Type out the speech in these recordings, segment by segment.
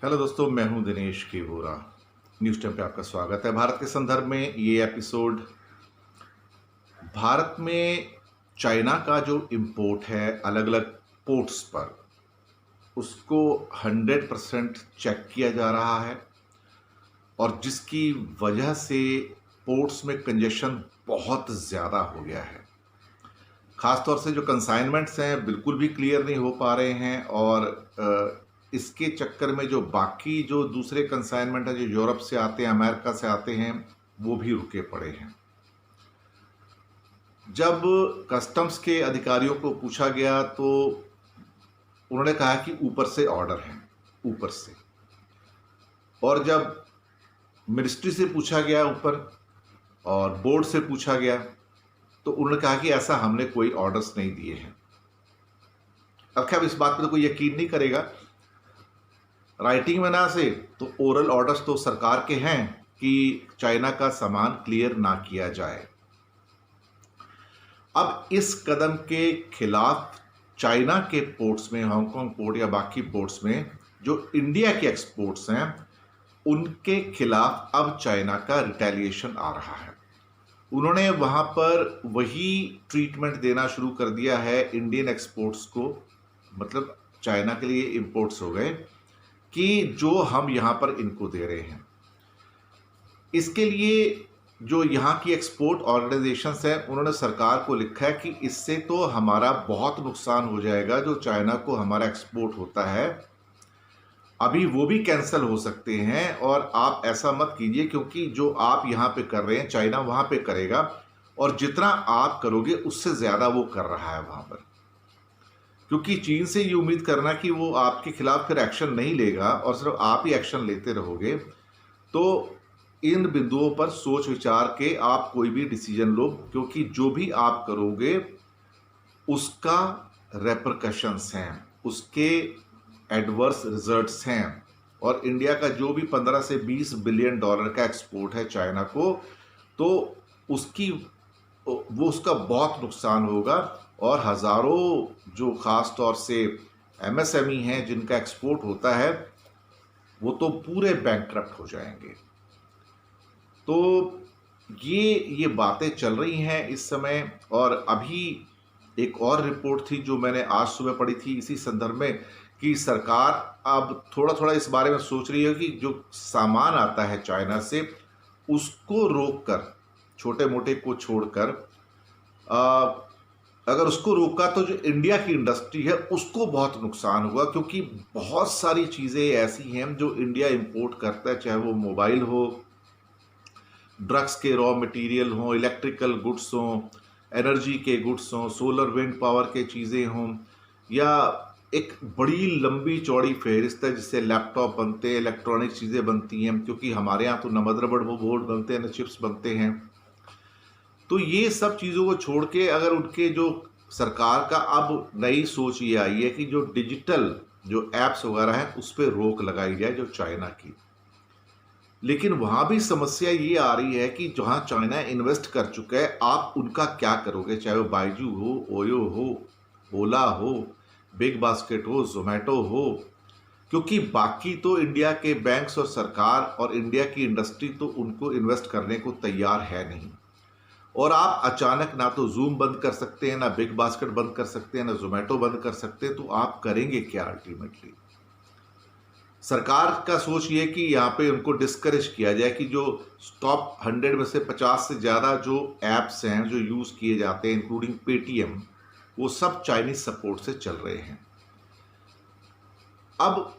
Hello दोस्तों, मैं हूं दिनेश के वोरा। न्यूज़ टाइम पे आपका स्वागत है। भारत के संदर्भ में ये एपिसोड भारत में चाइना का जो इम्पोर्ट है अलग अलग पोर्ट्स पर, उसको 100% चेक किया जा रहा है और जिसकी वजह से पोर्ट्स में कंजेशन बहुत ज़्यादा हो गया है। ख़ासतौर से जो कंसाइनमेंट्स हैं बिल्कुल भी क्लियर नहीं हो पा रहे हैं और इसके चक्कर में जो बाकी जो दूसरे कंसाइनमेंट हैं जो यूरोप से आते हैं, अमेरिका से आते हैं, वो भी रुके पड़े हैं। जब कस्टम्स के अधिकारियों को पूछा गया तो उन्होंने कहा कि ऊपर से ऑर्डर है, ऊपर से। और जब मिनिस्ट्री से पूछा गया ऊपर और बोर्ड से पूछा गया तो उन्होंने कहा कि ऐसा हमने कोई ऑर्डर्स नहीं दिए हैं। अब क्या इस बात पर तो कोई यकीन नहीं करेगा। राइटिंग में ना से तो ओरल ऑर्डर्स तो सरकार के हैं कि चाइना का सामान क्लियर ना किया जाए। अब इस कदम के खिलाफ चाइना के पोर्ट्स में, हांगकांग पोर्ट या बाकी पोर्ट्स में जो इंडिया के एक्सपोर्ट्स हैं, उनके खिलाफ अब चाइना का रिटेलिएशन आ रहा है। उन्होंने वहां पर वही ट्रीटमेंट देना शुरू कर दिया है इंडियन एक्सपोर्ट्स को, मतलब चाइना के लिए इंपोर्ट्स हो गए, कि जो हम यहां पर इनको दे रहे हैं। इसके लिए जो यहाँ की एक्सपोर्ट ऑर्गेनाइजेशंस हैं उन्होंने सरकार को लिखा है कि इससे तो हमारा बहुत नुकसान हो जाएगा। जो चाइना को हमारा एक्सपोर्ट होता है अभी वो भी कैंसिल हो सकते हैं और आप ऐसा मत कीजिए, क्योंकि जो आप यहाँ पे कर रहे हैं चाइना वहाँ पे करेगा और जितना आप करोगे उससे ज़्यादा वो कर रहा है वहाँ पर। क्योंकि चीन से ये उम्मीद करना कि वो आपके खिलाफ फिर एक्शन नहीं लेगा और सिर्फ आप ही एक्शन लेते रहोगे, तो इन बिंदुओं पर सोच विचार के आप कोई भी डिसीजन लो, क्योंकि जो भी आप करोगे उसका रेपरकशंस हैं, उसके एडवर्स रिजल्ट्स हैं। और इंडिया का जो भी 15 से 20 बिलियन डॉलर का एक्सपोर्ट है चाइना को, तो उसका बहुत नुकसान होगा। और हज़ारों जो ख़ास तौर से एमएसएमई हैं जिनका एक्सपोर्ट होता है, वो तो पूरे बैंकक्रप्ट हो जाएंगे। तो ये बातें चल रही हैं इस समय। और अभी एक और रिपोर्ट थी जो मैंने आज सुबह पढ़ी थी इसी संदर्भ में, कि सरकार अब थोड़ा थोड़ा इस बारे में सोच रही है कि जो सामान आता है चाइना से उसको रोककर, छोटे मोटे को छोड़कर, अगर उसको रोका तो जो इंडिया की इंडस्ट्री है उसको बहुत नुकसान होगा। क्योंकि बहुत सारी चीज़ें ऐसी हैं जो इंडिया इंपोर्ट करता है, चाहे वो मोबाइल हो, ड्रग्स के रॉ मटेरियल हों, इलेक्ट्रिकल गुड्स हों, एनर्जी के गुड्स हों, सोलर विंड पावर के चीज़ें हों, या एक बड़ी लंबी चौड़ी फहरिस्त है जिससे लैपटॉप बनते हैं, इलेक्ट्रॉनिक चीज़ें बनती हैं। क्योंकि हमारे यहाँ तो न मदरबोर्ड वो बोर्ड बनते हैं न चिप्स बनते हैं। तो ये सब चीज़ों को छोड़ के अगर उनके जो सरकार का अब नई सोच ये आई है कि जो डिजिटल जो एप्स वगैरह हैं उस पर रोक लगाई जाए जो चाइना की। लेकिन वहाँ भी समस्या ये आ रही है कि जहाँ चाइना इन्वेस्ट कर चुका है, आप उनका क्या करोगे? चाहे वो बाइजू हो, ओयो हो, ओला हो, बिग बास्केट हो, जोमेटो हो। क्योंकि बाकी तो इंडिया के बैंक्स और सरकार और इंडिया की इंडस्ट्री तो उनको इन्वेस्ट करने को तैयार है नहीं। और आप अचानक ना तो जूम बंद कर सकते हैं, ना बिग बास्केट बंद कर सकते हैं, ना जोमेटो बंद कर सकते हैं। तो आप करेंगे क्या अल्टीमेटली? सरकार का सोच ये कि यहाँ पे उनको डिस्करेज किया जाए कि जो टॉप 100 में से 50 से ज़्यादा जो ऐप्स हैं जो यूज़ किए जाते हैं, इंक्लूडिंग पेटीएम, वो सब चाइनीज सपोर्ट से चल रहे हैं। अब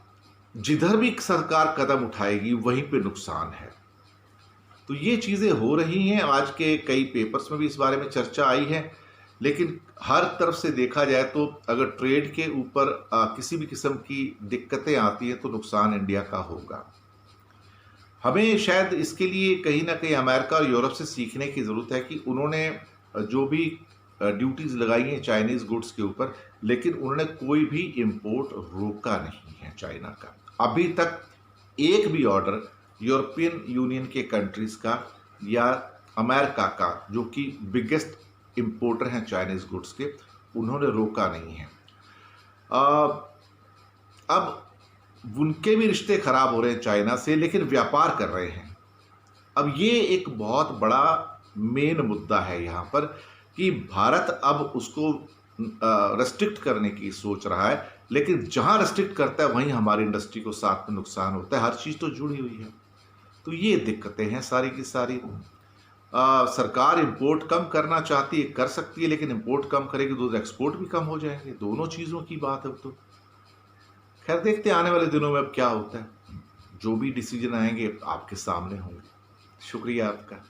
जिधर भी सरकार कदम उठाएगी वहीं पे नुकसान है। तो ये चीज़ें हो रही हैं। आज के कई पेपर्स में भी इस बारे में चर्चा आई है। लेकिन हर तरफ से देखा जाए तो अगर ट्रेड के ऊपर किसी भी किस्म की दिक्कतें आती हैं तो नुकसान इंडिया का होगा। हमें शायद इसके लिए कहीं ना कहीं अमेरिका और यूरोप से सीखने की ज़रूरत है कि उन्होंने जो भी ड्यूटीज़ लगाई हैं चाइनीज़ गुड्स के ऊपर, लेकिन उन्होंने कोई भी इंपोर्ट रोका नहीं है चाइना का। अभी तक एक भी ऑर्डर यूरोपियन यूनियन के कंट्रीज़ का या अमेरिका का, जो कि बिगेस्ट इंपोर्टर हैं चाइनीज़ गुड्स के, उन्होंने रोका नहीं है। अब उनके भी रिश्ते खराब हो रहे हैं चाइना से, लेकिन व्यापार कर रहे हैं। अब ये एक बहुत बड़ा मेन मुद्दा है यहाँ पर कि भारत अब उसको रेस्ट्रिक्ट करने की सोच रहा है, लेकिन जहाँ रेस्ट्रिक्ट करता है वहीं हमारी इंडस्ट्री को साथ में नुकसान होता है। हर चीज़ तो जुड़ी हुई है, तो ये दिक्कतें हैं सारी की सारी। सरकार इंपोर्ट कम करना चाहती है, कर सकती है, लेकिन इंपोर्ट कम करेगी तो एक्सपोर्ट भी कम हो जाएंगे। दोनों चीज़ों की बात है। तो खैर देखते हैं आने वाले दिनों में अब क्या होता है। जो भी डिसीजन आएंगे आपके सामने होंगे। शुक्रिया आपका।